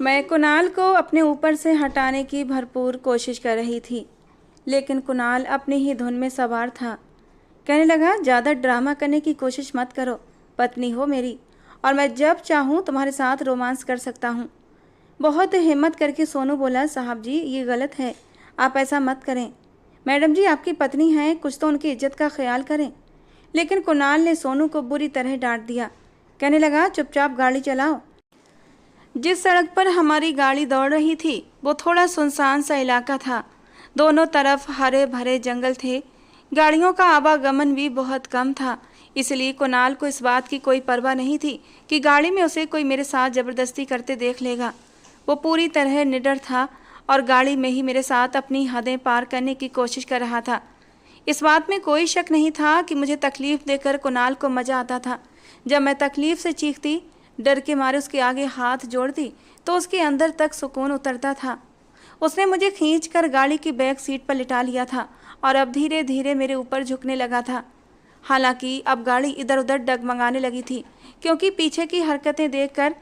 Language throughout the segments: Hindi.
मैं कुणाल को अपने ऊपर से हटाने की भरपूर कोशिश कर रही थी, लेकिन कुणाल अपनी ही धुन में सवार था। कहने लगा, ज़्यादा ड्रामा करने की कोशिश मत करो, पत्नी हो मेरी और मैं जब चाहूँ तुम्हारे साथ रोमांस कर सकता हूँ। बहुत हिम्मत करके सोनू बोला, साहब जी ये गलत है, आप ऐसा मत करें। मैडम जी आपकी पत्नी हैं, कुछ तो उनकी इज्जत का ख्याल करें। लेकिन कुणाल ने सोनू को बुरी तरह डांट दिया। कहने लगा, चुपचाप गाड़ी चलाओ। जिस सड़क पर हमारी गाड़ी दौड़ रही थी वो थोड़ा सुनसान सा इलाका था। दोनों तरफ हरे भरे जंगल थे। गाड़ियों का आवागमन भी बहुत कम था, इसलिए कुणाल को इस बात की कोई परवाह नहीं थी कि गाड़ी में उसे कोई मेरे साथ ज़बरदस्ती करते देख लेगा। वो पूरी तरह निडर था और गाड़ी में ही मेरे साथ अपनी हदें पार करने की कोशिश कर रहा था। इस बात में कोई शक नहीं था कि मुझे तकलीफ़ देकर कुणाल को मज़ा आता था। जब मैं तकलीफ़ से चीखती, डर के मारे उसके आगे हाथ जोड़ती, तो उसके अंदर तक सुकून उतरता था। उसने मुझे खींचकर गाड़ी की बैक सीट पर लिटा लिया था और अब धीरे धीरे मेरे ऊपर झुकने लगा था। हालांकि अब गाड़ी इधर उधर डगमगाने लगी थी, क्योंकि पीछे की हरकतें देखकर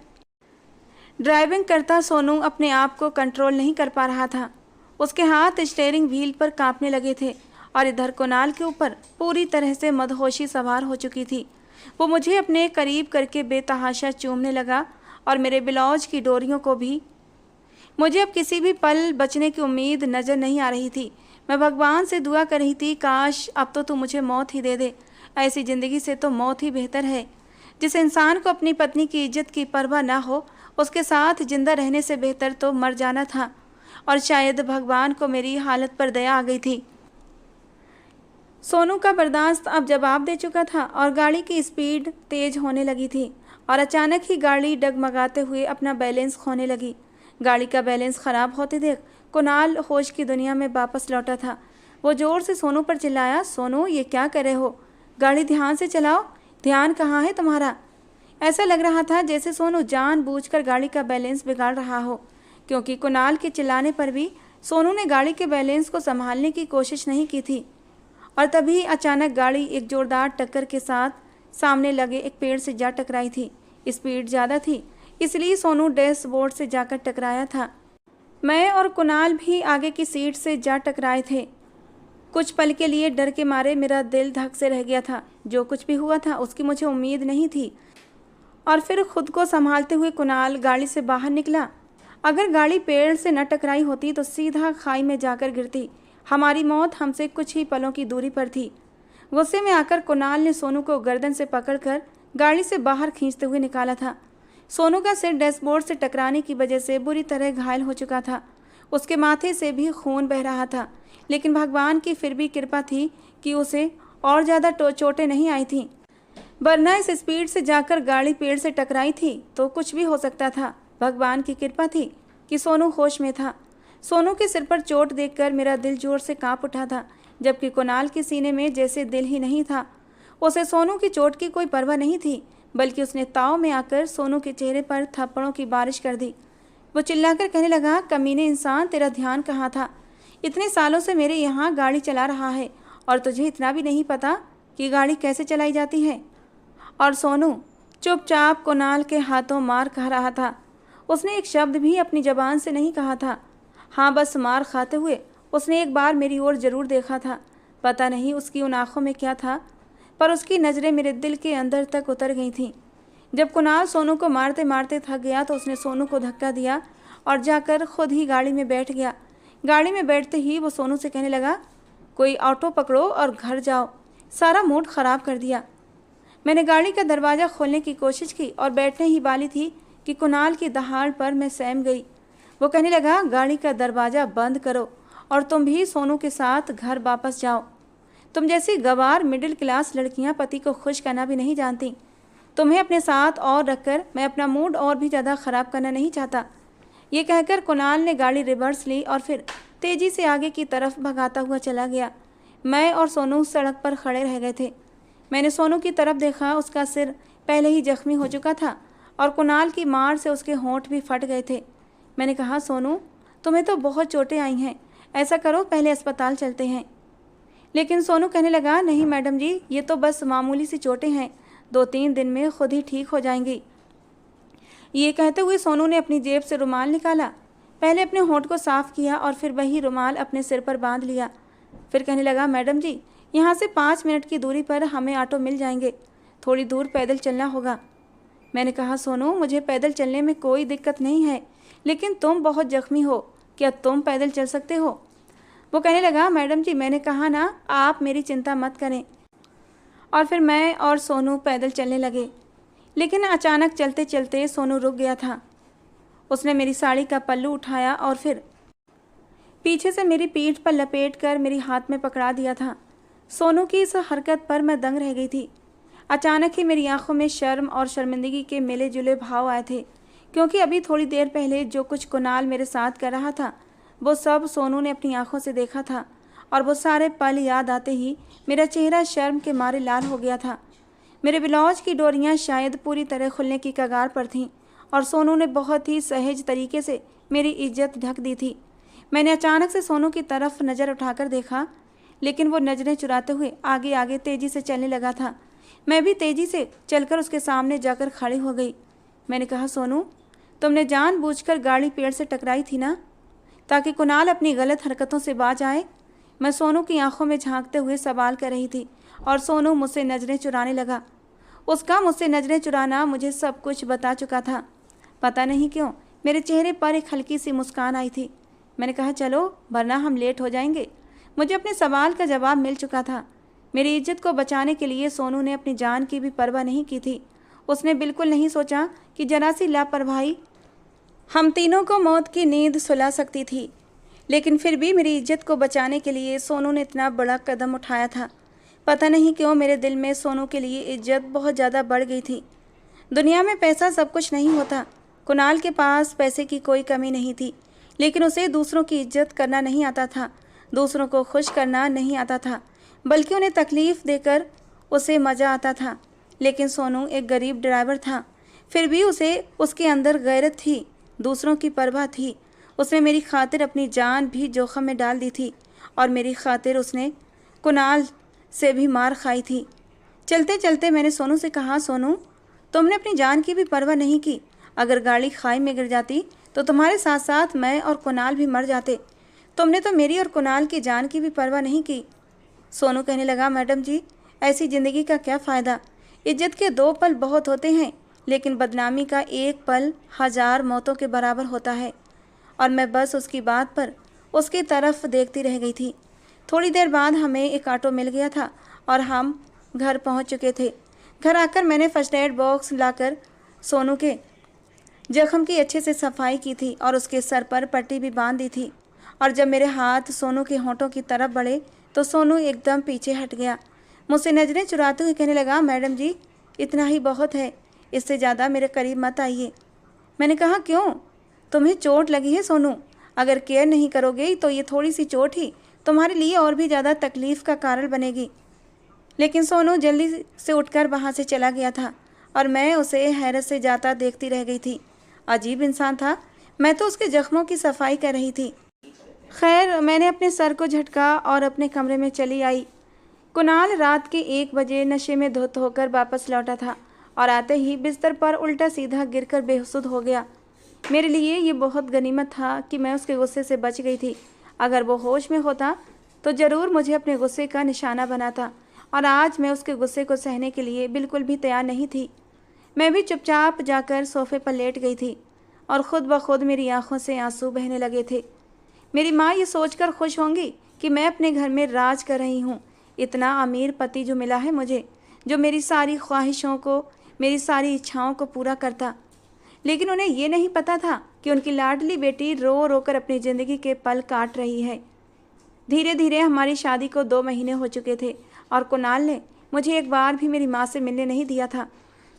ड्राइविंग करता सोनू अपने आप को कंट्रोल नहीं कर पा रहा था। उसके हाथ स्टीयरिंग व्हील पर कांपने लगे थे और इधर कुणाल के ऊपर पूरी तरह से मदहोशी सवार हो चुकी थी। वो मुझे अपने करीब करके बेतहाशा चूमने लगा और मेरे ब्लाउज की डोरियों को भी। मुझे अब किसी भी पल बचने की उम्मीद नज़र नहीं आ रही थी। मैं भगवान से दुआ कर रही थी, काश अब तो तू मुझे मौत ही दे दे। ऐसी ज़िंदगी से तो मौत ही बेहतर है। जिस इंसान को अपनी पत्नी की इज्जत की परवाह ना हो, उसके साथ जिंदा रहने से बेहतर तो मर जाना था। और शायद भगवान को मेरी हालत पर दया आ गई थी। सोनू का बर्दाश्त अब जवाब दे चुका था और गाड़ी की स्पीड तेज होने लगी थी और अचानक ही गाड़ी डगमगाते हुए अपना बैलेंस खोने लगी। गाड़ी का बैलेंस खराब होते देख कुणाल होश की दुनिया में वापस लौटा था। वो जोर से सोनू पर चिल्लाया, सोनू ये क्या कर रहे हो? गाड़ी ध्यान से चलाओ। ध्यान कहाँ है तुम्हारा? ऐसा लग रहा था जैसे सोनू जानबूझकर गाड़ी का बैलेंस बिगाड़ रहा हो, क्योंकि कुणाल के चिल्लाने पर भी सोनू ने गाड़ी के बैलेंस को संभालने की कोशिश नहीं की थी। और तभी अचानक गाड़ी एक जोरदार टक्कर के साथ सामने लगे एक पेड़ से जा टकराई थी। स्पीड ज़्यादा थी, इसलिए सोनू डैशबोर्ड से जाकर टकराया था। मैं और कुणाल भी आगे की सीट से जा टकराए थे। कुछ पल के लिए डर के मारे मेरा दिल धक से रह गया था। जो कुछ भी हुआ था उसकी मुझे उम्मीद नहीं थी। और फिर खुद को संभालते हुए कुणाल गाड़ी से बाहर निकला। अगर गाड़ी पेड़ से न टकराई होती तो सीधा खाई में जाकर गिरती। हमारी मौत हमसे कुछ ही पलों की दूरी पर थी। गुस्से में आकर कुणाल ने सोनू को गर्दन से पकड़कर गाड़ी से बाहर खींचते हुए निकाला था। सोनू का सिर डैशबोर्ड से टकराने की वजह से बुरी तरह घायल हो चुका था। उसके माथे से भी खून बह रहा था, लेकिन भगवान की फिर भी कृपा थी कि उसे और ज़्यादा चोटें नहीं आई थीं। वरना इस स्पीड से जाकर गाड़ी पेड़ से टकराई थी तो कुछ भी हो सकता था। भगवान की कृपा थी कि सोनू होश में था। सोनू के सिर पर चोट देखकर मेरा दिल जोर से कांप उठा था, जबकि कुणाल के सीने में जैसे दिल ही नहीं था। उसे सोनू की चोट की कोई परवाह नहीं थी, बल्कि उसने ताव में आकर सोनू के चेहरे पर थप्पड़ों की बारिश कर दी। वो चिल्लाकर कहने लगा, कमीने इंसान, तेरा ध्यान कहाँ था? इतने सालों से मेरे यहाँ गाड़ी चला रहा है और तुझे इतना भी नहीं पता कि गाड़ी कैसे चलाई जाती है? और सोनू चुपचाप कुणाल के हाथों मार खा रहा था। उसने एक शब्द भी अपनी ज़बान से नहीं कहा था। हाँ, बस मार खाते हुए उसने एक बार मेरी ओर ज़रूर देखा था। पता नहीं उसकी उन आँखों में क्या था, पर उसकी नज़रें मेरे दिल के अंदर तक उतर गई थीं। जब कुणाल सोनू को मारते मारते थक गया तो उसने सोनू को धक्का दिया और जाकर खुद ही गाड़ी में बैठ गया। गाड़ी में बैठते ही वो सोनू से कहने लगा, कोई ऑटो पकड़ो और घर जाओ। सारा मूड ख़राब कर दिया। मैंने गाड़ी का दरवाज़ा खोलने की कोशिश की और बैठने ही वाली थी कि कुणाल की दहाड़ पर मैं सहम गई। वो कहने लगा, गाड़ी का दरवाज़ा बंद करो और तुम भी सोनू के साथ घर वापस जाओ। तुम जैसी गवार मिडिल क्लास लड़कियां पति को खुश करना भी नहीं जानती। तुम्हें अपने साथ और रखकर मैं अपना मूड और भी ज़्यादा ख़राब करना नहीं चाहता। ये कहकर कुणाल ने गाड़ी रिवर्स ली और फिर तेज़ी से आगे की तरफ भगाता हुआ चला गया। मैं और सोनू सड़क पर खड़े रह गए थे। मैंने सोनू की तरफ देखा। उसका सिर पहले ही जख्मी हो चुका था और कुणाल की मार से उसके होंठ भी फट गए थे। मैंने कहा, सोनू तुम्हें तो बहुत चोटें आई हैं, ऐसा करो पहले अस्पताल चलते हैं। लेकिन सोनू कहने लगा, नहीं मैडम जी, ये तो बस मामूली सी चोटें हैं, 2-3 दिन में खुद ही ठीक हो जाएंगी। ये कहते हुए सोनू ने अपनी जेब से रुमाल निकाला। पहले अपने होंठ को साफ किया और फिर वही रुमाल अपने सिर पर बांध लिया। फिर कहने लगा, मैडम जी, यहाँ से 5 मिनट की दूरी पर हमें ऑटो मिल जाएंगे, थोड़ी दूर पैदल चलना होगा। मैंने कहा, सोनू, मुझे पैदल चलने में कोई दिक्कत नहीं है, लेकिन तुम बहुत जख्मी हो, क्या तुम पैदल चल सकते हो? वो कहने लगा, मैडम जी, मैंने कहा ना, आप मेरी चिंता मत करें। और फिर मैं और सोनू पैदल चलने लगे। लेकिन अचानक चलते चलते सोनू रुक गया था। उसने मेरी साड़ी का पल्लू उठाया और फिर पीछे से मेरी पीठ पर लपेट कर मेरी हाथ में पकड़ा दिया था। सोनू की इस हरकत पर मैं दंग रह गई थी। अचानक ही मेरी आंखों में शर्म और शर्मिंदगी के मिले जुले भाव आए थे, क्योंकि अभी थोड़ी देर पहले जो कुछ कुणाल मेरे साथ कर रहा था वो सब सोनू ने अपनी आंखों से देखा था, और वो सारे पल याद आते ही मेरा चेहरा शर्म के मारे लाल हो गया था। मेरे ब्लाउज की डोरियां शायद पूरी तरह खुलने की कगार पर थीं, और सोनू ने बहुत ही सहज तरीके से मेरी इज्जत ढक दी थी। मैंने अचानक से सोनू की तरफ नज़र उठाकर देखा, लेकिन वो नज़रें चुराते हुए आगे आगे तेज़ी से चलने लगा था। मैं भी तेज़ी से चलकर उसके सामने जाकर खड़ी हो गई। मैंने कहा, सोनू, तुमने जानबूझकर गाड़ी पेड़ से टकराई थी ना, ताकि कुणाल अपनी गलत हरकतों से बाज आए? मैं सोनू की आंखों में झांकते हुए सवाल कर रही थी, और सोनू मुझसे नज़रें चुराने लगा। उसका मुझसे नज़रें चुराना मुझे सब कुछ बता चुका था। पता नहीं क्यों मेरे चेहरे पर एक हल्की सी मुस्कान आई थी। मैंने कहा, चलो, वरना हम लेट हो जाएंगे। मुझे अपने सवाल का जवाब मिल चुका था। मेरी इज्जत को बचाने के लिए सोनू ने अपनी जान की भी परवाह नहीं की थी। उसने बिल्कुल नहीं सोचा कि जरा सी लापरवाही हम तीनों को मौत की नींद सुला सकती थी। लेकिन फिर भी मेरी इज्जत को बचाने के लिए सोनू ने इतना बड़ा कदम उठाया था। पता नहीं क्यों मेरे दिल में सोनू के लिए इज्जत बहुत ज़्यादा बढ़ गई थी। दुनिया में पैसा सब कुछ नहीं होता। कुणाल के पास पैसे की कोई कमी नहीं थी, लेकिन उसे दूसरों की इज्जत करना नहीं आता था, दूसरों को खुश करना नहीं आता था, बल्कि उन्हें तकलीफ़ देकर उसे मज़ा आता था। लेकिन सोनू एक गरीब ड्राइवर था, फिर भी उसे उसके अंदर गैरत थी, दूसरों की परवाह थी। उसने मेरी खातिर अपनी जान भी जोखम में डाल दी थी, और मेरी खातिर उसने कुणाल से भी मार खाई थी। चलते चलते मैंने सोनू से कहा, सोनू, तुमने अपनी जान की भी परवाह नहीं की। अगर गाड़ी खाई में गिर जाती तो तुम्हारे साथ साथ मैं और कुणाल भी मर जाते। तुमने तो मेरी और कुणाल की जान की भी परवाह नहीं की। सोनू कहने लगा, मैडम जी, ऐसी ज़िंदगी का क्या फ़ायदा? इज्जत के 2 पल बहुत होते हैं, लेकिन बदनामी का 1 पल 1000 मौतों के बराबर होता है। और मैं बस उसकी बात पर उसकी तरफ देखती रह गई थी। थोड़ी देर बाद हमें एक ऑटो मिल गया था और हम घर पहुंच चुके थे। घर आकर मैंने फर्स्ट एड बॉक्स लाकर सोनू के जख्म की अच्छे से सफाई की थी और उसके सर पर पट्टी भी बांध दी थी। और जब मेरे हाथ सोनू के होंठों की तरफ बढ़े तो सोनू एकदम पीछे हट गया। मुझसे नज़रें चुराते हुए कहने लगा, मैडम जी, इतना ही बहुत है, इससे ज़्यादा मेरे करीब मत आइए। मैंने कहा, क्यों? तुम्हें चोट लगी है सोनू? अगर केयर नहीं करोगे तो ये थोड़ी सी चोट ही तुम्हारे लिए और भी ज़्यादा तकलीफ़ का कारण बनेगी। लेकिन सोनू जल्दी से उठकर वहाँ से चला गया था और मैं उसे हैरत से जाता देखती रह गई थी। अजीब इंसान था। मैं तो उसके जख्मों की सफाई कर रही थी। खैर, मैंने अपने सर को झटका और अपने कमरे में चली आई। कुणाल रात के 1 बजे नशे में धुत होकर वापस लौटा था और आते ही बिस्तर पर उल्टा सीधा गिरकर बेहोश हो गया। मेरे लिए ये बहुत गनीमत था कि मैं उसके गुस्से से बच गई थी। अगर वो होश में होता तो ज़रूर मुझे अपने गुस्से का निशाना बनाता, और आज मैं उसके गुस्से को सहने के लिए बिल्कुल भी तैयार नहीं थी। मैं भी चुपचाप जाकर सोफे पर लेट गई थी और ख़ुद ब खुद मेरी आंखों से आंसू बहने लगे थे। मेरी माँ ये सोचकर खुश होंगी कि मैं अपने घर में राज कर रही हूँ। इतना अमीर पति जो मिला है मुझे, जो मेरी सारी ख्वाहिशों को, मेरी सारी इच्छाओं को पूरा करता। लेकिन उन्हें ये नहीं पता था कि उनकी लाडली बेटी रो रो कर अपनी ज़िंदगी के पल काट रही है। धीरे धीरे हमारी शादी को 2 महीने हो चुके थे और कुणाल ने मुझे एक बार भी मेरी माँ से मिलने नहीं दिया था।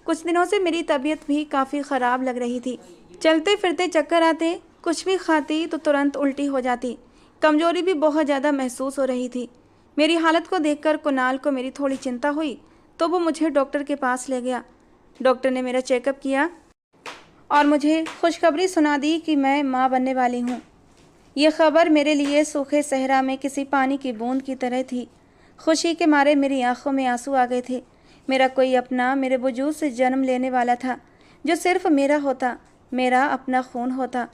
कुछ दिनों से मेरी तबीयत भी काफ़ी ख़राब लग रही थी। चलते फिरते चक्कर आते, कुछ भी खाती तो तुरंत उल्टी हो जाती। कमज़ोरी भी बहुत ज़्यादा महसूस हो रही थी। मेरी हालत को देखकर कुणाल को मेरी थोड़ी चिंता हुई तो वो मुझे डॉक्टर के पास ले गया। डॉक्टर ने मेरा चेकअप किया और मुझे खुशखबरी सुना दी कि मैं माँ बनने वाली हूँ। ये खबर मेरे लिए सूखे सहरा में किसी पानी की बूंद की तरह थी। खुशी के मारे मेरी आंखों में आंसू आ गए थे। मेरा कोई अपना मेरे वजूद से जन्म लेने वाला था जो सिर्फ मेरा होता। मेरा अपना खून होता।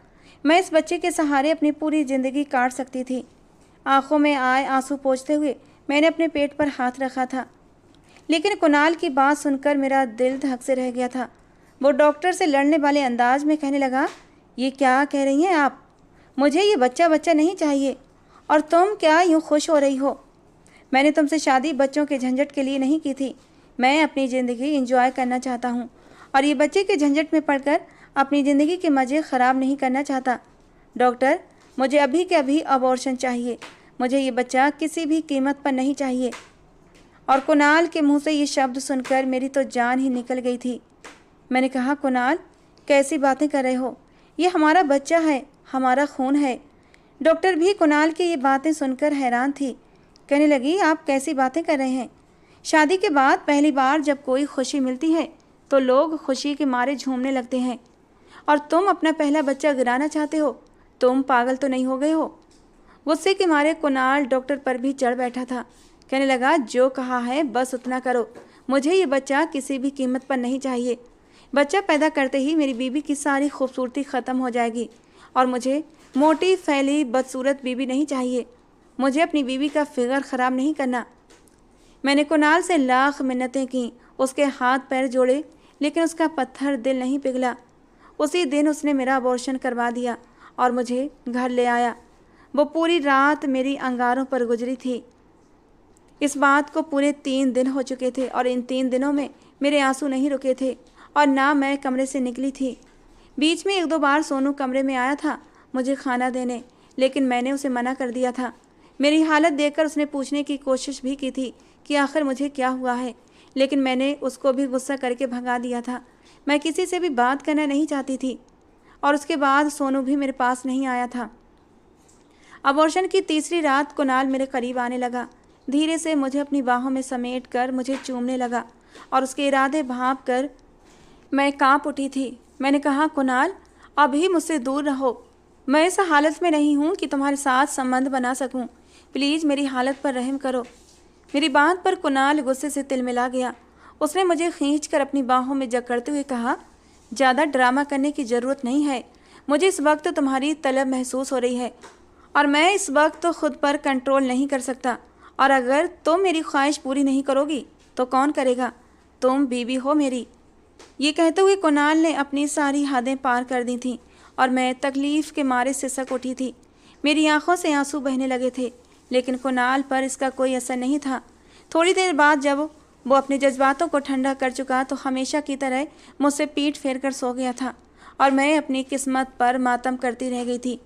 मैं इस बच्चे के सहारे अपनी पूरी ज़िंदगी काट सकती थी। आंखों में आए आंसू पोंछते हुए मैंने अपने पेट पर हाथ रखा था। लेकिन कुणाल की बात सुनकर मेरा दिल धक से रह गया था। वो डॉक्टर से लड़ने वाले अंदाज में कहने लगा, ये क्या कह रही हैं आप? मुझे ये बच्चा बच्चा नहीं चाहिए। और तुम क्या यूँ खुश हो रही हो? मैंने तुमसे शादी बच्चों के झंझट के लिए नहीं की थी। मैं अपनी ज़िंदगी एंजॉय करना चाहता हूँ और ये बच्चे के झंझट में पड़कर अपनी ज़िंदगी के मज़े ख़राब नहीं करना चाहता। डॉक्टर, मुझे अभी के अभी अबॉर्शन चाहिए। मुझे ये बच्चा किसी भी कीमत पर नहीं चाहिए। और कुणाल के मुंह से ये शब्द सुनकर मेरी तो जान ही निकल गई थी। मैंने कहा, कुणाल, कैसी बातें कर रहे हो? ये हमारा बच्चा है, हमारा खून है। डॉक्टर भी कुणाल की ये बातें सुनकर हैरान थी। कहने लगी, आप कैसी बातें कर रहे हैं? शादी के बाद पहली बार जब कोई खुशी मिलती है तो लोग खुशी के मारे झूमने लगते हैं, और तुम अपना पहला बच्चा गिराना चाहते हो? तुम पागल तो नहीं हो गए हो? गुस्से के मारे कुणाल डॉक्टर पर भी चढ़ बैठा था। कहने लगा, जो कहा है बस उतना करो। मुझे ये बच्चा किसी भी कीमत पर नहीं चाहिए। बच्चा पैदा करते ही मेरी बीवी की सारी खूबसूरती ख़त्म हो जाएगी, और मुझे मोटी फैली बदसूरत बीवी नहीं चाहिए। मुझे अपनी बीवी का फिगर ख़राब नहीं करना। मैंने कुणाल से लाख मिन्नतें की, उसके हाथ पैर जोड़े, लेकिन उसका पत्थर दिल नहीं पिघला। उसी दिन उसने मेरा अबॉर्शन करवा दिया और मुझे घर ले आया। वो पूरी रात मेरी अंगारों पर गुजरी थी। इस बात को पूरे 3 दिन हो चुके थे और इन 3 दिनों में मेरे आंसू नहीं रुके थे और ना मैं कमरे से निकली थी। बीच में 1-2 बार सोनू कमरे में आया था मुझे खाना देने, लेकिन मैंने उसे मना कर दिया था। मेरी हालत देखकर उसने पूछने की कोशिश भी की थी कि आखिर मुझे क्या हुआ है, लेकिन मैंने उसको भी गुस्सा करके भगा दिया था। मैं किसी से भी बात करना नहीं चाहती थी। और उसके बाद सोनू भी मेरे पास नहीं आया था। अबॉर्शन की तीसरी रात कुणाल मेरे करीब आने लगा। धीरे से मुझे अपनी बाहों में समेट कर मुझे चूमने लगा और उसके इरादे भांप कर मैं कांप उठी थी। मैंने कहा, कुणाल, अभी मुझसे दूर रहो। मैं इस हालत में नहीं हूँ कि तुम्हारे साथ संबंध बना सकूँ। प्लीज़ मेरी हालत पर रहम करो। मेरी बात पर कुणाल गुस्से से तिलमिला गया। उसने मुझे खींचकर अपनी बाहों में जकड़ते हुए कहा, ज़्यादा ड्रामा करने की ज़रूरत नहीं है। मुझे इस वक्त तुम्हारी तलब महसूस हो रही है और मैं इस वक्त खुद पर कंट्रोल नहीं कर सकता, और अगर तुम मेरी ख्वाहिश पूरी नहीं करोगी तो कौन करेगा? तुम बीवी हो मेरी। ये कहते हुए कुणाल ने अपनी सारी हदें पार कर दी थीं और मैं तकलीफ़ के मारे सिसक उठी थी। मेरी आंखों से आंसू बहने लगे थे, लेकिन कुणाल पर इसका कोई असर नहीं था। थोड़ी देर बाद जब वो अपने जज्बातों को ठंडा कर चुका तो हमेशा की तरह मुझसे पीठ फेर कर सो गया था और मैं अपनी किस्मत पर मातम करती रह गई थी।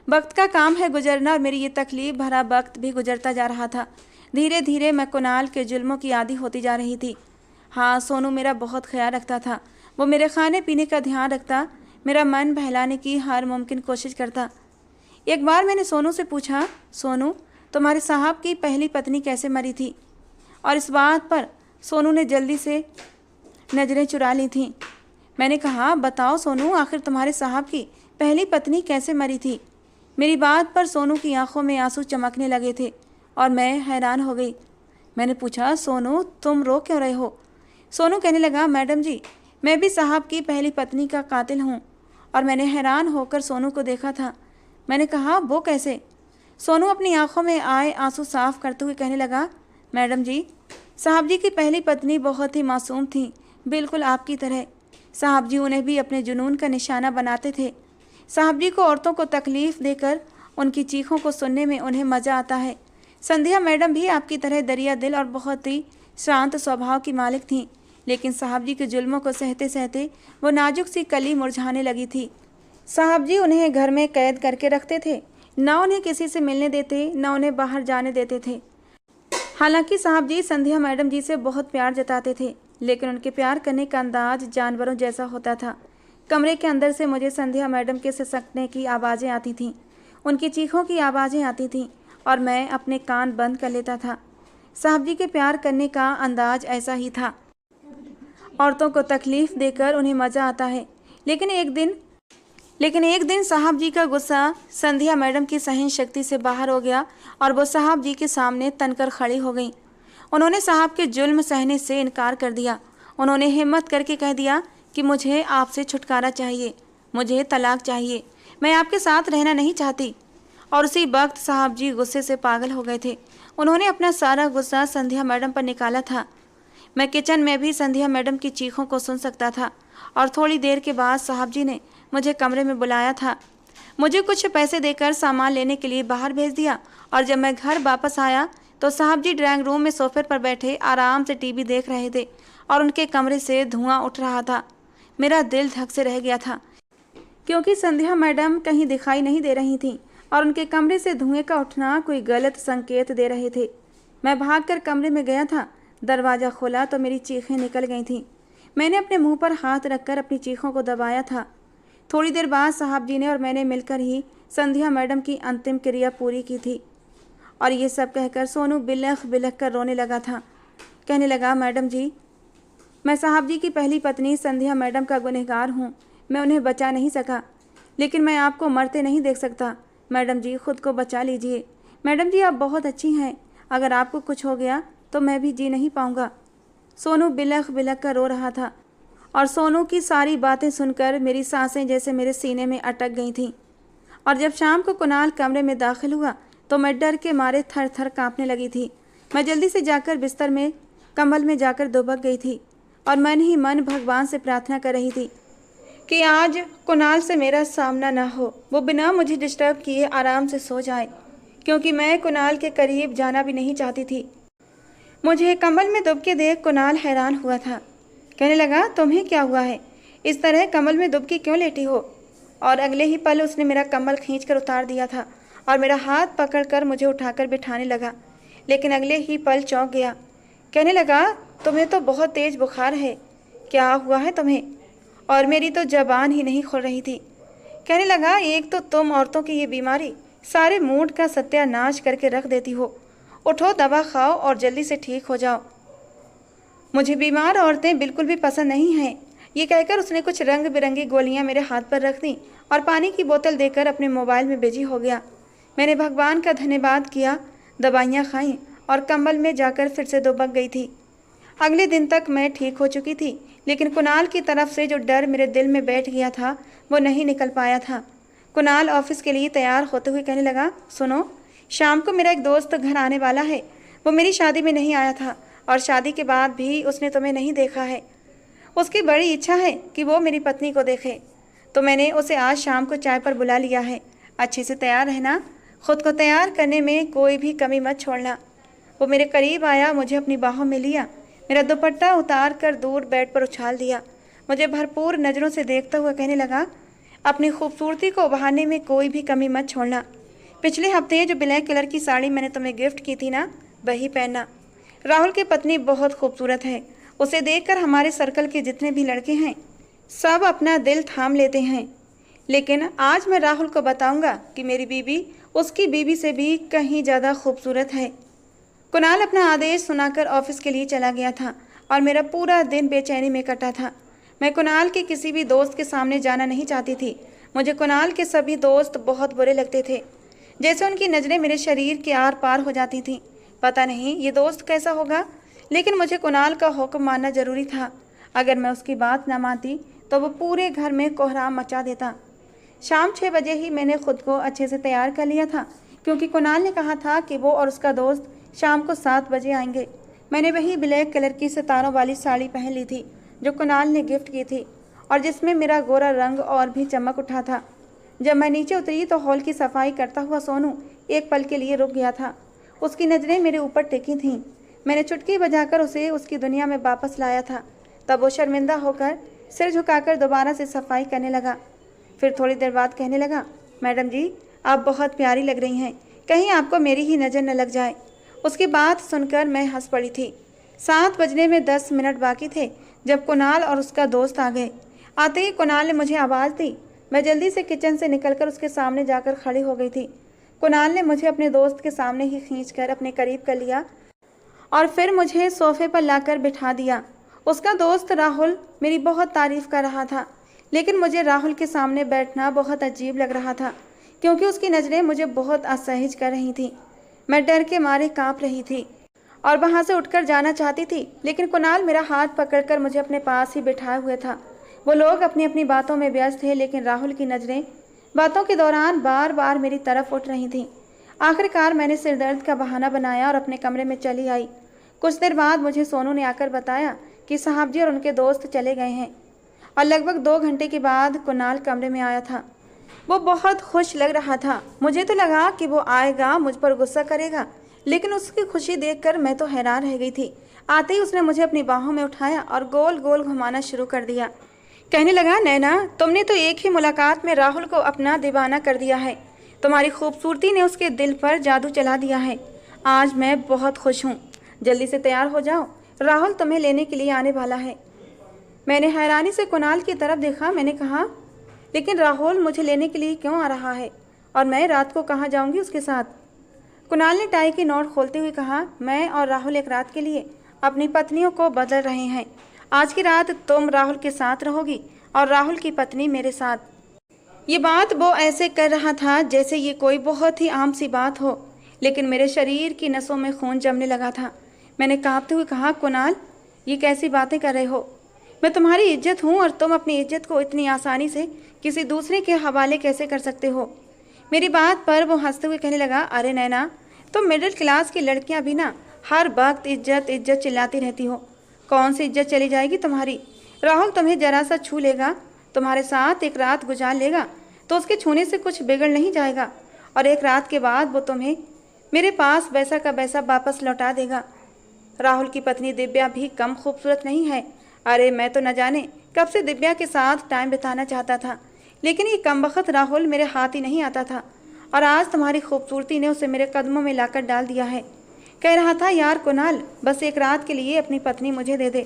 वक्त का काम है गुजरना और मेरी ये तकलीफ़ भरा वक्त भी गुजरता जा रहा था। धीरे धीरे मैं कुणाल के जुल्मों की आदी होती जा रही थी। हाँ, सोनू मेरा बहुत ख्याल रखता था। वो मेरे खाने पीने का ध्यान रखता, मेरा मन बहलाने की हर मुमकिन कोशिश करता। एक बार मैंने सोनू से पूछा, सोनू, तुम्हारे साहब की पहली पत्नी कैसे मरी थी? और इस बात पर सोनू ने जल्दी से नज़रें चुरा ली थीं। मैंने कहा, बताओ सोनू, आखिर तुम्हारे साहब की पहली पत्नी कैसे मरी थी? मेरी बात पर सोनू की आंखों में आंसू चमकने लगे थे और मैं हैरान हो गई। मैंने पूछा, सोनू, तुम रो क्यों रहे हो? सोनू कहने लगा, मैडम जी, मैं भी साहब की पहली पत्नी का कातिल हूँ। और मैंने हैरान होकर सोनू को देखा था। मैंने कहा, वो कैसे? सोनू अपनी आंखों में आए आंसू साफ करते हुए कहने लगा, मैडम जी, साहब जी की पहली पत्नी बहुत ही मासूम थी, बिल्कुल आपकी तरह। साहब जी उन्हें भी अपने जुनून का निशाना बनाते थे। साहब जी को औरतों को तकलीफ़ देकर उनकी चीखों को सुनने में उन्हें मज़ा आता है। संध्या मैडम भी आपकी तरह दरिया दिल और बहुत ही शांत स्वभाव की मालिक थीं, लेकिन साहब जी के जुल्मों को सहते सहते वो नाजुक सी कली मुरझाने लगी थी। साहब जी उन्हें घर में कैद करके रखते थे, ना उन्हें किसी से मिलने देते, ना उन्हें बाहर जाने देते थे। हालांकि साहब जी संध्या मैडम जी से बहुत प्यार जताते थे, लेकिन उनके प्यार करने का अंदाज जानवरों जैसा होता था। कमरे के अंदर से मुझे संध्या मैडम के सिसकने की आवाज़ें आती थीं, उनकी चीखों की आवाज़ें आती थीं और मैं अपने कान बंद कर लेता था। साहब जी के प्यार करने का अंदाज ऐसा ही था। औरतों को तकलीफ़ देकर उन्हें मज़ा आता है, लेकिन एक दिन साहब जी का गुस्सा संध्या मैडम की सहन शक्ति से बाहर हो गया और वो साहब जी के सामने तनकर खड़ी हो गई। उन्होंने साहब के जुल्म सहने से इनकार कर दिया। उन्होंने हिम्मत करके कह दिया कि मुझे आपसे छुटकारा चाहिए, मुझे तलाक चाहिए, मैं आपके साथ रहना नहीं चाहती। और उसी वक्त साहब जी गुस्से से पागल हो गए थे। उन्होंने अपना सारा गुस्सा संध्या मैडम पर निकाला था। मैं किचन में भी संध्या मैडम की चीखों को सुन सकता था। और थोड़ी देर के बाद साहब जी ने मुझे कमरे में बुलाया था। मुझे कुछ पैसे देकर सामान लेने के लिए बाहर भेज दिया। और जब मैं घर वापस आया तो साहब जी ड्राइंग रूम में सोफे पर बैठे आराम से टीवी देख रहे थे और उनके कमरे से धुआं उठ रहा था। मेरा दिल धक से रह गया था, क्योंकि संध्या मैडम कहीं दिखाई नहीं दे रही थीं और उनके कमरे से धुएं का उठना कोई गलत संकेत दे रहे थे। मैं भागकर कमरे में गया था। दरवाज़ा खोला तो मेरी चीखें निकल गई थीं। मैंने अपने मुंह पर हाथ रखकर अपनी चीखों को दबाया था। थोड़ी देर बाद साहब जी ने और मैंने मिलकर ही संध्या मैडम की अंतिम क्रिया पूरी की थी। और ये सब कहकर सोनू बिलख बिलख कर रोने लगा था। कहने लगा, मैडम जी, मैं साहब जी की पहली पत्नी संध्या मैडम का गुनहगार हूँ। मैं उन्हें बचा नहीं सका, लेकिन मैं आपको मरते नहीं देख सकता। मैडम जी, खुद को बचा लीजिए। मैडम जी, आप बहुत अच्छी हैं। अगर आपको कुछ हो गया तो मैं भी जी नहीं पाऊँगा। सोनू बिलख बिलख कर रो रहा था और सोनू की सारी बातें सुनकर मेरी सांसें जैसे मेरे सीने में अटक गई थीं। और जब शाम को कुणाल कमरे में दाखिल हुआ तो मैं डर के मारे थर थर काँपने लगी थी। मैं जल्दी से जाकर बिस्तर में कंबल में जाकर दुबक गई थी और मन ही मन भगवान से प्रार्थना कर रही थी कि आज कुणाल से मेरा सामना ना हो, वो बिना मुझे डिस्टर्ब किए आराम से सो जाए, क्योंकि मैं कुणाल के करीब जाना भी नहीं चाहती थी। मुझे कंबल में दुबके देख कुणाल हैरान हुआ था। कहने लगा, तुम्हें क्या हुआ है? इस तरह कंबल में दुबकी क्यों लेटी हो? और अगले ही पल उसने मेरा कंबल खींचकर उतार दिया था और मेरा हाथ पकड़कर मुझे उठाकर बिठाने लगा, लेकिन अगले ही पल चौंक गया। कहने लगा, तुम्हें तो बहुत तेज़ बुखार है, क्या हुआ है तुम्हें? और मेरी तो ज़बान ही नहीं खुल रही थी। कहने लगा, एक तो तुम औरतों की ये बीमारी सारे मूड का सत्यानाश करके रख देती हो। उठो, दवा खाओ और जल्दी से ठीक हो जाओ। मुझे बीमार औरतें बिल्कुल भी पसंद नहीं हैं। ये कहकर उसने कुछ रंग बिरंगी गोलियां मेरे हाथ पर रख दी और पानी की बोतल देकर अपने मोबाइल में बिजी हो गया। मैंने भगवान का धन्यवाद किया, दवाइयाँ खाईं और कंबल में जाकर फिर से दुबक गई थी। अगले दिन तक मैं ठीक हो चुकी थी, लेकिन कुणाल की तरफ से जो डर मेरे दिल में बैठ गया था वो नहीं निकल पाया था। कुणाल ऑफिस के लिए तैयार होते हुए कहने लगा, सुनो, शाम को मेरा एक दोस्त घर आने वाला है। वो मेरी शादी में नहीं आया था और शादी के बाद भी उसने तुम्हें नहीं देखा है। उसकी बड़ी इच्छा है कि वो मेरी पत्नी को देखे, तो मैंने उसे आज शाम को चाय पर बुला लिया है। अच्छे से तैयार रहना, खुद को तैयार करने में कोई भी कमी मत छोड़ना। वो मेरे करीब आया, मुझे अपनी बाहों में लिया, मेरा दुपट्टा उतार कर दूर बेड पर उछाल दिया। मुझे भरपूर नज़रों से देखता हुआ कहने लगा, अपनी खूबसूरती को उभारने में कोई भी कमी मत छोड़ना। पिछले हफ्ते जो ब्लैक कलर की साड़ी मैंने तुम्हें गिफ्ट की थी ना, वही पहनना। राहुल की पत्नी बहुत खूबसूरत है, उसे देखकर हमारे सर्कल के जितने भी लड़के हैं सब अपना दिल थाम लेते हैं। लेकिन आज मैं राहुल को बताऊंगा कि मेरी बीबी उसकी बीबी से भी कहीं ज़्यादा खूबसूरत है। कुणाल अपना आदेश सुनाकर ऑफिस के लिए चला गया था और मेरा पूरा दिन बेचैनी में कटा था। मैं कुणाल के किसी भी दोस्त के सामने जाना नहीं चाहती थी। मुझे कुणाल के सभी दोस्त बहुत बुरे लगते थे, जैसे उनकी नज़रें मेरे शरीर के आर पार हो जाती थीं। पता नहीं ये दोस्त कैसा होगा, लेकिन मुझे कुणाल का हुक्म मानना ज़रूरी था। अगर मैं उसकी बात ना मानती तो वो पूरे घर में कोहराम मचा देता। शाम 6 बजे ही मैंने खुद को अच्छे से तैयार कर लिया था, क्योंकि कुणाल ने कहा था कि वो और उसका दोस्त शाम को 7 बजे आएंगे। मैंने वही ब्लैक कलर की सितारों वाली साड़ी पहन ली थी जो कुणाल ने गिफ्ट की थी और जिसमें मेरा गोरा रंग और भी चमक उठा था। जब मैं नीचे उतरी तो हॉल की सफाई करता हुआ सोनू एक पल के लिए रुक गया था। उसकी नज़रें मेरे ऊपर टिकी थीं। मैंने चुटकी बजाकर उसे उसकी दुनिया में वापस लाया था। तब वो शर्मिंदा होकर सिर झुकाकर दोबारा से सफाई करने लगा। फिर थोड़ी देर बाद कहने लगा, मैडम जी, आप बहुत प्यारी लग रही हैं, कहीं आपको मेरी ही नज़र न लग जाए। उसकी बात सुनकर मैं हंस पड़ी थी। 7 बजने में 10 मिनट बाकी थे जब कुणाल और उसका दोस्त आ गए। आते ही कुणाल ने मुझे आवाज़ दी। मैं जल्दी से किचन से निकलकर उसके सामने जाकर खड़ी हो गई थी। कुणाल ने मुझे अपने दोस्त के सामने ही खींचकर अपने करीब कर लिया और फिर मुझे सोफे पर लाकर बिठा दिया। उसका दोस्त राहुल मेरी बहुत तारीफ़ कर रहा था, लेकिन मुझे राहुल के सामने बैठना बहुत अजीब लग रहा था, क्योंकि उसकी नज़रें मुझे बहुत असहज कर रही थीं। मैं डर के मारे काँप रही थी और वहाँ से उठकर जाना चाहती थी, लेकिन कुणाल मेरा हाथ पकड़कर मुझे अपने पास ही बिठाए हुए था। वो लोग अपनी अपनी बातों में व्यस्त थे, लेकिन राहुल की नज़रें बातों के दौरान बार बार मेरी तरफ उठ रही थीं। आखिरकार मैंने सिरदर्द का बहाना बनाया और अपने कमरे में चली आई। कुछ देर बाद मुझे सोनू ने आकर बताया कि साहब जी और उनके दोस्त चले गए हैं, और लगभग 2 घंटे के बाद कुणाल कमरे में आया था। वो बहुत खुश लग रहा था। मुझे तो लगा कि वो आएगा, मुझ पर गुस्सा करेगा, लेकिन उसकी खुशी देखकर मैं तो हैरान रह गई थी। आते ही उसने मुझे अपनी बाहों में उठाया और गोल गोल घुमाना शुरू कर दिया। कहने लगा, नैना, तुमने तो एक ही मुलाकात में राहुल को अपना दीवाना कर दिया है। तुम्हारी खूबसूरती ने उसके दिल पर जादू चला दिया है। आज मैं बहुत खुश हूँ। जल्दी से तैयार हो जाओ, राहुल तुम्हें लेने के लिए आने वाला है। मैंने हैरानी से कुणाल की तरफ देखा। मैंने कहा, लेकिन राहुल मुझे लेने के लिए क्यों आ रहा है, और मैं रात को कहाँ जाऊँगी उसके साथ? कुणाल ने टाई की नोट खोलते हुए कहा, मैं और राहुल एक रात के लिए अपनी पत्नियों को बदल रहे हैं। आज की रात तुम राहुल के साथ रहोगी और राहुल की पत्नी मेरे साथ। ये बात वो ऐसे कर रहा था जैसे ये कोई बहुत ही आम सी बात हो, लेकिन मेरे शरीर की नसों में खून जमने लगा था। मैंने कांपते हुए कहा, कुणाल, ये कैसी बातें कर रहे हो? मैं तुम्हारी इज्जत हूँ और तुम अपनी इज्जत को इतनी आसानी से किसी दूसरे के हवाले कैसे कर सकते हो? मेरी बात पर वो हंसते हुए कहने लगा, अरे नैना, तुम मिडिल क्लास की लड़कियाँ भी ना हर वक्त इज्जत इज्जत चिल्लाती रहती हो। कौन सी इज्जत चली जाएगी तुम्हारी? राहुल तुम्हें जरा सा छू लेगा, तुम्हारे साथ एक रात गुजार लेगा, तो उसके छूने से कुछ बिगड़ नहीं जाएगा, और एक रात के बाद वो तुम्हें मेरे पास वैसा का वैसा वापस लौटा देगा। राहुल की पत्नी दिव्या भी कम खूबसूरत नहीं है। अरे मैं तो न जाने कब से दिव्या के साथ टाइम बिताना चाहता था, लेकिन ये कमबख्त राहुल मेरे हाथ ही नहीं आता था, और आज तुम्हारी खूबसूरती ने उसे मेरे कदमों में लाकर डाल दिया है। कह रहा था, यार कुणाल, बस एक रात के लिए अपनी पत्नी मुझे दे दे,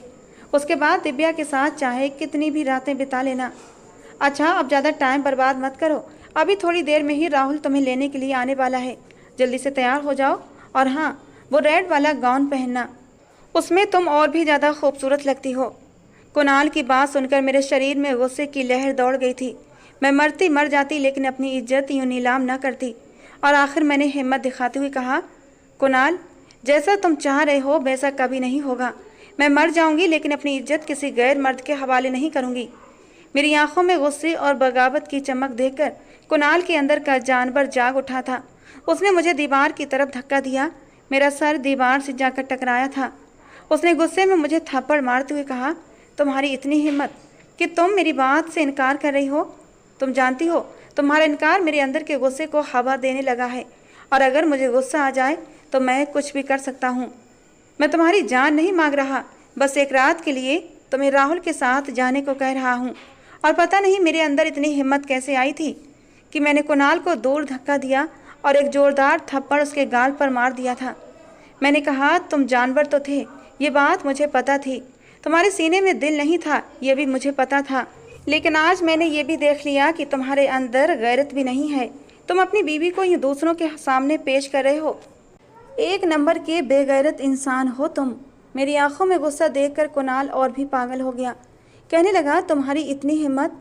उसके बाद दिव्या के साथ चाहे कितनी भी रातें बिता लेना। अच्छा, अब ज़्यादा टाइम बर्बाद मत करो, अभी थोड़ी देर में ही राहुल तुम्हें लेने के लिए आने वाला है। जल्दी से तैयार हो जाओ, और हाँ, वो रेड वाला गाउन पहनना, उसमें तुम और भी ज़्यादा खूबसूरत लगती हो। कुणाल की बात सुनकर मेरे शरीर में गुस्से की लहर दौड़ गई थी। मैं मरती मर जाती, लेकिन अपनी इज्जत यूँ नीलाम न करती। और आखिर मैंने हिम्मत दिखाते हुए कहा, कुणाल, जैसा तुम चाह रहे हो वैसा कभी नहीं होगा। मैं मर जाऊंगी, लेकिन अपनी इज्जत किसी गैर मर्द के हवाले नहीं करूंगी। मेरी आंखों में गुस्से और बगावत की चमक देखकर कुणाल के अंदर का जानवर जाग उठा था। उसने मुझे दीवार की तरफ धक्का दिया। मेरा सर दीवार से जाकर टकराया था। उसने गुस्से में मुझे थप्पड़ मारते हुए कहा, तुम्हारी इतनी हिम्मत कि तुम मेरी बात से इनकार कर रही हो? तुम जानती हो तुम्हारा इनकार मेरे अंदर के गुस्से को हवा देने लगा है, और अगर मुझे गुस्सा आ जाए तो मैं कुछ भी कर सकता हूँ। मैं तुम्हारी जान नहीं मांग रहा, बस एक रात के लिए तुम्हें राहुल के साथ जाने को कह रहा हूँ। और पता नहीं मेरे अंदर इतनी हिम्मत कैसे आई थी कि मैंने कुणाल को दूर धक्का दिया और एक जोरदार थप्पड़ उसके गाल पर मार दिया था। मैंने कहा, तुम जानवर तो थे, ये बात मुझे पता थी। तुम्हारे सीने में दिल नहीं था, ये भी मुझे पता था, लेकिन आज मैंने ये भी देख लिया कि तुम्हारे अंदर गैरत भी नहीं है। तुम अपनी बीवी को यूँ दूसरों के सामने पेश कर रहे हो। एक नंबर के बेगैरत इंसान हो तुम। मेरी आंखों में गुस्सा देखकर कुणाल और भी पागल हो गया। कहने लगा, तुम्हारी इतनी हिम्मत,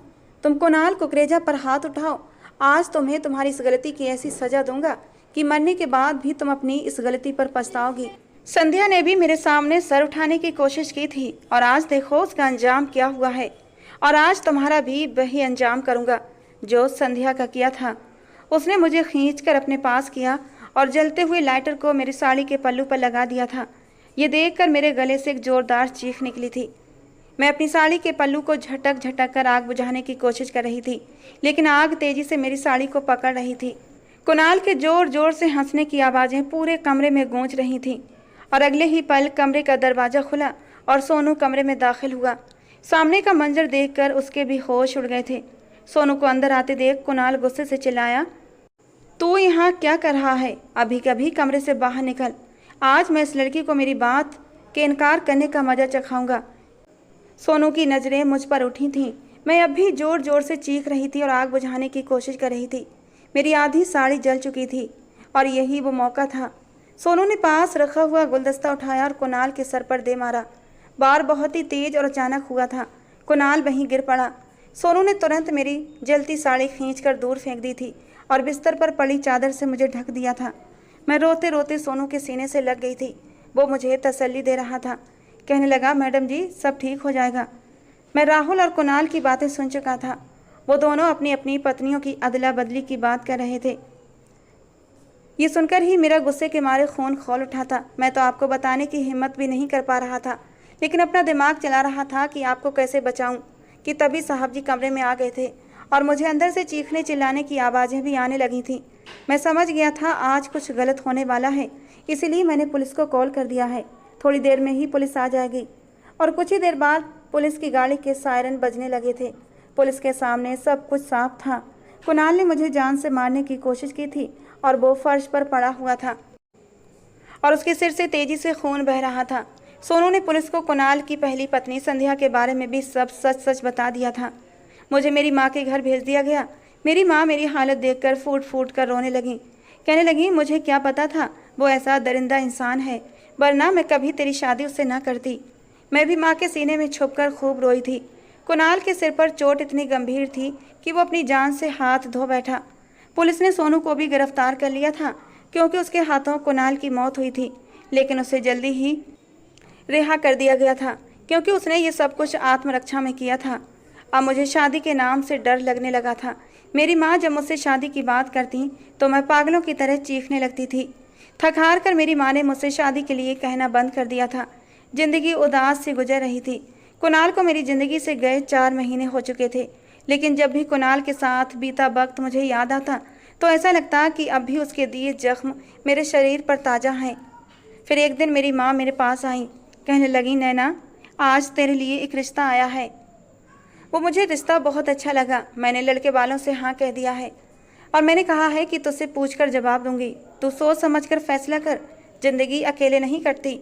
तुम कुणाल कुकरेजा पर हाथ उठाओ। आज तुम्हें तुम्हारी इस गलती की ऐसी सज़ा दूंगा कि मरने के बाद भी तुम अपनी इस गलती पर पछताओगी। संध्या ने भी मेरे सामने सर उठाने की कोशिश की थी, और आज देखो उसका अंजाम क्या हुआ है। और आज तुम्हारा भी वही अंजाम करूँगा जो संध्या का किया था। उसने मुझे खींचकर अपने पास किया और जलते हुए लाइटर को मेरी साड़ी के पल्लू पर लगा दिया था। ये देखकर मेरे गले से एक जोरदार चीख निकली थी। मैं अपनी साड़ी के पल्लू को झटक झटक कर आग बुझाने की कोशिश कर रही थी, लेकिन आग तेजी से मेरी साड़ी को पकड़ रही थी। कुणाल के जोर जोर से हंसने की आवाज़ें पूरे कमरे में गूंज रही थीं, और अगले ही पल कमरे का दरवाज़ा खुला और सोनू कमरे में दाखिल हुआ। सामने का मंजर देखकर उसके भी होश उड़ गए थे। सोनू को अंदर आते देख कुणाल गुस्से से चिल्लाया, तू यहाँ क्या कर रहा है? अभी कभी कमरे से बाहर निकल। आज मैं इस लड़की को मेरी बात के इनकार करने का मजा चखाऊंगा। सोनू की नज़रें मुझ पर उठी थीं। मैं अब भी जोर जोर से चीख रही थी और आग बुझाने की कोशिश कर रही थी। मेरी आधी साड़ी जल चुकी थी, और यही वो मौका था। सोनू ने पास रखा हुआ गुलदस्ता उठाया और कुणाल के सर पर दे मारा। बार बहुत ही तेज और अचानक हुआ था। कुणाल वहीं गिर पड़ा। सोनू ने तुरंत मेरी जलती साड़ी खींचकर दूर फेंक दी थी और बिस्तर पर पड़ी चादर से मुझे ढक दिया था। मैं रोते रोते सोनू के सीने से लग गई थी। वो मुझे तसल्ली दे रहा था। कहने लगा, मैडम जी, सब ठीक हो जाएगा। मैं राहुल और कुणाल की बातें सुन चुका था। वो दोनों अपनी अपनी पत्नियों की अदला बदली की बात कर रहे थे। ये सुनकर ही मेरा गुस्से के मारे खून खौल उठा था। मैं तो आपको बताने की हिम्मत भी नहीं कर पा रहा था, लेकिन अपना दिमाग चला रहा था कि आपको कैसे बचाऊं, कि तभी साहब जी कमरे में आ गए थे और मुझे अंदर से चीखने चिल्लाने की आवाज़ें भी आने लगी थी। मैं समझ गया था आज कुछ गलत होने वाला है, इसीलिए मैंने पुलिस को कॉल कर दिया है। थोड़ी देर में ही पुलिस आ जाएगी। और कुछ ही देर बाद पुलिस की गाड़ी के सायरन बजने लगे थे। पुलिस के सामने सब कुछ साफ था। कुणाल ने मुझे जान से मारने की कोशिश की थी और वो फर्श पर पड़ा हुआ था और उसके सिर से तेजी से खून बह रहा था। सोनू ने पुलिस को कुणाल की पहली पत्नी संध्या के बारे में भी सब सच सच बता दिया था। मुझे मेरी माँ के घर भेज दिया गया। मेरी माँ मेरी हालत देखकर फूट फूट कर रोने लगी। कहने लगी, मुझे क्या पता था वो ऐसा दरिंदा इंसान है, वरना मैं कभी तेरी शादी उससे ना करती। मैं भी माँ के सीने में छुपकर खूब रोई थी। कुणाल के सिर पर चोट इतनी गंभीर थी कि वो अपनी जान से हाथ धो बैठा। पुलिस ने सोनू को भी गिरफ्तार कर लिया था, क्योंकि उसके हाथों कुणाल की मौत हुई थी, लेकिन उसे जल्दी ही रिहा कर दिया गया था, क्योंकि उसने ये सब कुछ आत्मरक्षा में किया था। अब मुझे शादी के नाम से डर लगने लगा था। मेरी माँ जब मुझसे शादी की बात करती तो मैं पागलों की तरह चीखने लगती थी। थक हार कर मेरी माँ ने मुझसे शादी के लिए कहना बंद कर दिया था। जिंदगी उदास सी गुजर रही थी। कुणाल को मेरी ज़िंदगी से गए 4 महीने हो चुके थे, लेकिन जब भी कुणाल के साथ बीता वक्त मुझे याद आता तो ऐसा लगता कि अब भी उसके दिए जख्म मेरे शरीर पर ताज़ा हैं। फिर एक दिन मेरी माँ मेरे पास आई। कहने लगी, नैना, आज तेरे लिए एक रिश्ता आया है। वो मुझे रिश्ता बहुत अच्छा लगा। मैंने लड़के वालों से हाँ कह दिया है और मैंने कहा है कि तुझसे पूछकर जवाब दूंगी। तू सोच समझकर फैसला कर। जिंदगी अकेले नहीं कटती।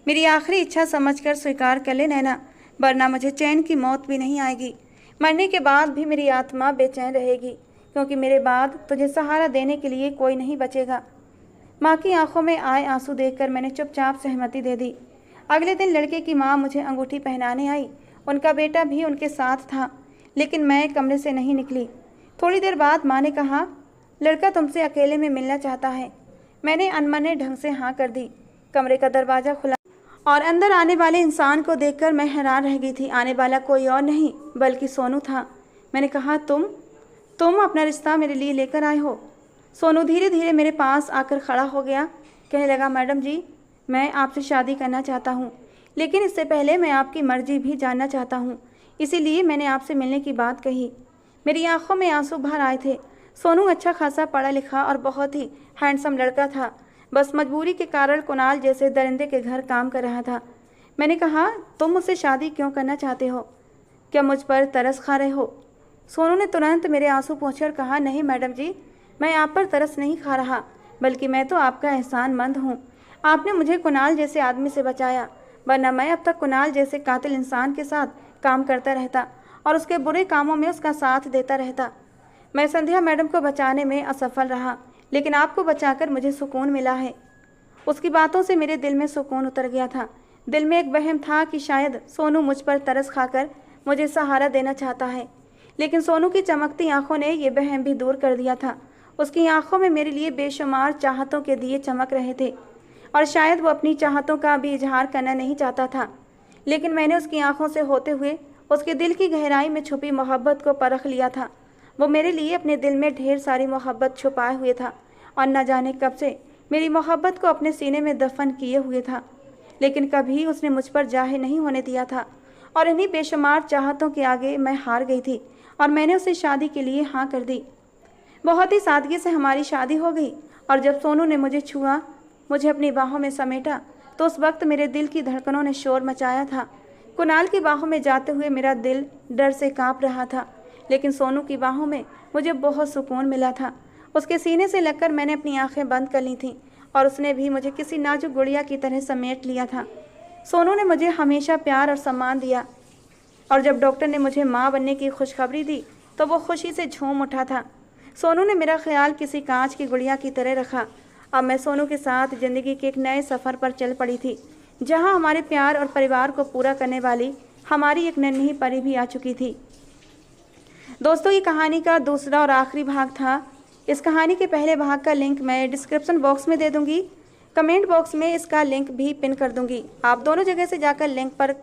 मेरी आखिरी इच्छा समझकर स्वीकार कर ले नैना, वरना मुझे चैन की मौत भी नहीं आएगी। मरने के बाद भी मेरी आत्मा बेचैन रहेगी, क्योंकि मेरे बाद तुझे सहारा देने के लिए कोई नहीं बचेगा। माँ की आंखों में आए आंसू देखकर मैंने चुपचाप सहमति दे दी। अगले दिन लड़के की माँ मुझे अंगूठी पहनाने आई। उनका बेटा भी उनके साथ था, लेकिन मैं कमरे से नहीं निकली। थोड़ी देर बाद माँ ने कहा, लड़का तुमसे अकेले में मिलना चाहता है। मैंने अनमने ढंग से हाँ कर दी। कमरे का दरवाज़ा खुला और अंदर आने वाले इंसान को देखकर मैं हैरान रह गई थी। आने वाला कोई और नहीं बल्कि सोनू था। मैंने कहा, तुम अपना रिश्ता मेरे लिए लेकर आए हो। सोनू धीरे धीरे मेरे पास आकर खड़ा हो गया। कहने लगा, मैडम जी, मैं आपसे शादी करना चाहता हूँ, लेकिन इससे पहले मैं आपकी मर्जी भी जानना चाहता हूँ, इसीलिए मैंने आपसे मिलने की बात कही। मेरी आंखों में आंसू भर आए थे। सोनू अच्छा खासा पढ़ा लिखा और बहुत ही हैंडसम लड़का था। बस मजबूरी के कारण कुणाल जैसे दरिंदे के घर काम कर रहा था। मैंने कहा, तुम मुझसे शादी क्यों करना चाहते हो? क्या मुझ पर तरस खा रहे हो? सोनू ने तुरंत मेरे आंसू पोंछकर कहा, नहीं मैडम जी, मैं आप पर तरस नहीं खा रहा, बल्कि मैं तो आपका एहसानमंद हूँ। आपने मुझे कुणाल जैसे आदमी से बचाया, वरना मैं अब तक कुणाल जैसे कातिल इंसान के साथ काम करता रहता और उसके बुरे कामों में उसका साथ देता रहता। मैं संध्या मैडम को बचाने में असफल रहा, लेकिन आपको बचाकर मुझे सुकून मिला है। उसकी बातों से मेरे दिल में सुकून उतर गया था। दिल में एक वहम था कि शायद सोनू मुझ पर तरस खाकर मुझे सहारा देना चाहता है, लेकिन सोनू की चमकती आंखों ने यह वहम भी दूर कर दिया था। उसकी आंखों में मेरे लिए बेशुमार चाहतों के दिए चमक रहे थे और शायद वो अपनी चाहतों का भी इजहार करना नहीं चाहता था, लेकिन मैंने उसकी आंखों से होते हुए उसके दिल की गहराई में छुपी मोहब्बत को परख लिया था। वो मेरे लिए अपने दिल में ढेर सारी मोहब्बत छुपाए हुए था और न जाने कब से मेरी मोहब्बत को अपने सीने में दफन किए हुए था, लेकिन कभी उसने मुझ पर जाहिर नहीं होने दिया था। और इन्हीं बेशुमार चाहतों के आगे मैं हार गई थी और मैंने उसे शादी के लिए हाँ कर दी। बहुत ही सादगी से हमारी शादी हो गई और जब सोनू ने मुझे छुआ, मुझे अपनी बाहों में समेटा, तो उस वक्त मेरे दिल की धड़कनों ने शोर मचाया था। कुणाल की बाहों में जाते हुए मेरा दिल डर से कांप रहा था, लेकिन सोनू की बाहों में मुझे बहुत सुकून मिला था। उसके सीने से लगकर मैंने अपनी आंखें बंद कर ली थीं और उसने भी मुझे किसी नाजुक गुड़िया की तरह समेट लिया था। सोनू ने मुझे हमेशा प्यार और सम्मान दिया और जब डॉक्टर ने मुझे माँ बनने की खुशखबरी दी तो वो खुशी से झूम उठा था। सोनू ने मेरा ख्याल किसी कांच की गुड़िया की तरह रखा। अब मैं सोनू के साथ ज़िंदगी के एक नए सफ़र पर चल पड़ी थी, जहाँ हमारे प्यार और परिवार को पूरा करने वाली हमारी एक नन्ही परी भी आ चुकी थी। दोस्तों, ये कहानी का दूसरा और आखिरी भाग था। इस कहानी के पहले भाग का लिंक मैं डिस्क्रिप्शन बॉक्स में दे दूँगी। कमेंट बॉक्स में इसका लिंक भी पिन कर दूँगी। आप दोनों जगह से जाकर लिंक पर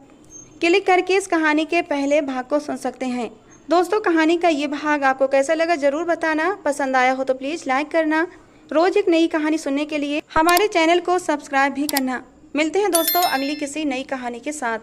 क्लिक करके इस कहानी के पहले भाग को सुन सकते हैं। दोस्तों, कहानी का ये भाग आपको कैसा लगा ज़रूर बताना। पसंद आया हो तो प्लीज़ लाइक करना। रोज़ एक नई कहानी सुनने के लिए हमारे चैनल को सब्सक्राइब भी करना। मिलते हैं दोस्तों अगली किसी नई कहानी के साथ।